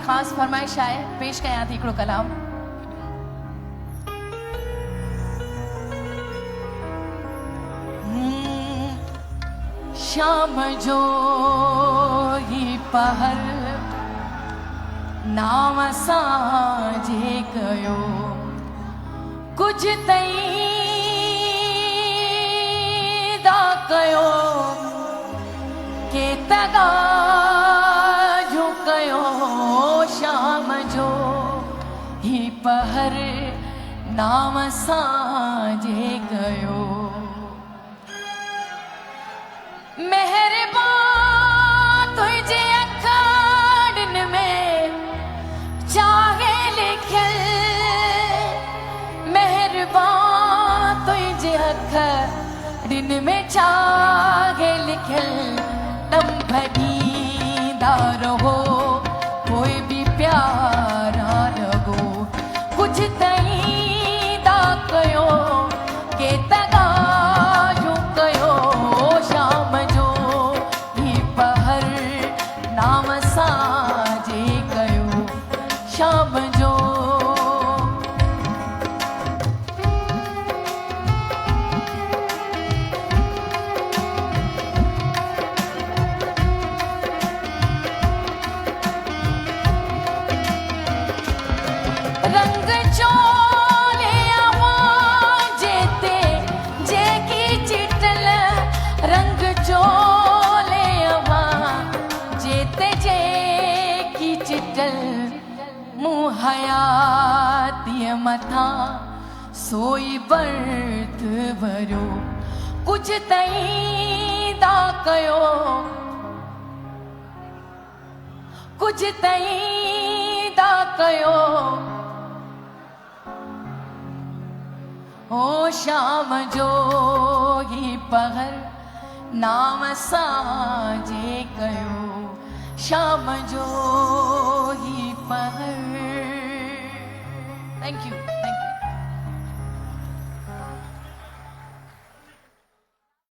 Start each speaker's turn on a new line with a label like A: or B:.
A: ख़ास फरमाइश आहे, पेश कयां थी हिकिड़ो कलाम। शाम जो ही पहर नाम साजे कयो, कुछ तई दा कयो के तगा जो कयो। शाम जो ही पहर नाम साजे कयो। मेहरबान तुझे अखाड़न में चाहे लिखल, मेहरबान तुझे अखाड़न में चाहे लिखल। दम भदीदा रहो कोई भी प्यारा लगो, कुछ तई दा कयो के तगा जो कयो। शाम जो ही पहर नाम साजे कयो। शाम जो रंग चोले जेते जेकी चिटल, रंग चोले जेते जेकी चिटल। मुँह हयाती मथा सोई बर्त भरो, कुछ तई दा कयो, कुछ तई दा कयो। ओ शाम जो ही पहर नाम साजे कयो। शाम जो ही पहर। Thank you.